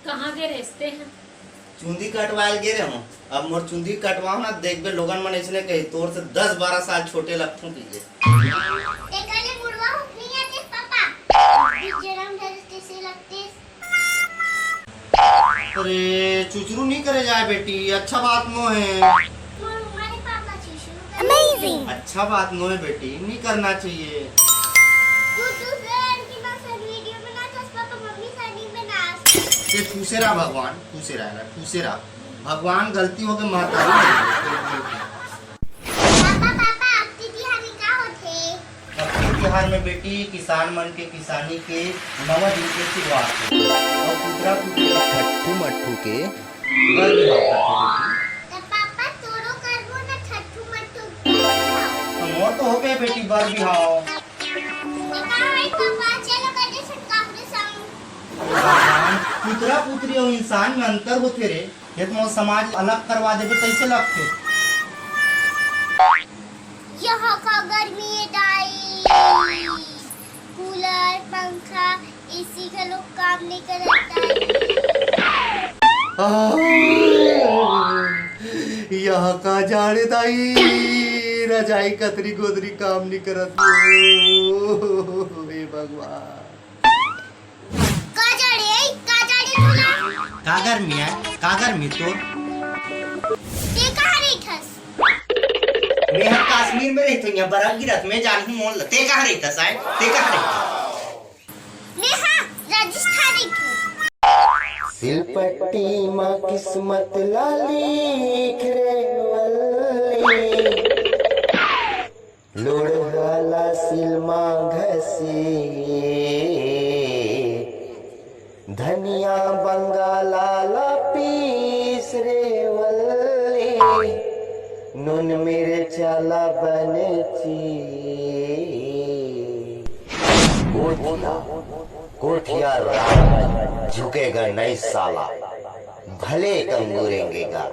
कहाँ के रिश्ते हैं? चुंदी कटवाए गे रहे हूँ। अब मोर चुंदी कटवाओ ना, देख बे लोगन मन इसने कही तोर से 10-12 साल छोटे लगतू कीजिए। एकले मुड़वा नहीं आते पापा जरम डरते से लगते। अरे चुचरू नहीं करे जाए बेटी, अच्छा बात नो है। हमारे पापा चुचरू अमेजिंग। अच्छा बात नो है बेटी, नहीं करना चाहिए। तू सर की ना सर वीडियो बना था पापा मम्मी साड़ी में नाच। ये खुसेरा भगवान, खुसेरा है खुसेरा भगवान, गलती हो गई माता। पापा पापा आपकी तिहारी का होते? अब तिहार में बेटी किसान मन के किसानी के 9 दिन के शुरुआत है और पुतरा पुतरी ठट्ठू मट्ठू के बर विवाह करते तो पापा तोरो करबो ना ठट्ठू मट्ठू। बेटी। मोर तो हो गए बेटी बर विवाह। कहां है पापा? चलो कदे छटकाव रे संग। पुतरा पुतरी और इंसान में अंतर होते रे, ये तो समाज अलग करवा देबे कैसे लगते। यहाँ का गर्मी है दाई, कूलर पंखा एसी का लोग काम नहीं करता। यहाँ का जाड़े दाई, रजाई कतरी गोदरी काम नहीं करत। हे भगवान, का गर्मी है, का गर्मी तो ते कहाँ रहीथस? मैं हम कश्मीर में रहते हैं, बर्फ गिरत में जान हूँ मोल। ते कहाँ रहता है, ते कहाँ रहता? मैं हाँ राजस्थान रही। सिलपट्टी माँ किस्मत लाली वल्ली, लोढ़ाला सिलमा घसी, धनिया बंगाला पीस रे वल्ली, नून मिर्चाला बनची। कोठिया राज झुकेगा नहीं साला, भले कंगूरेंगेगा।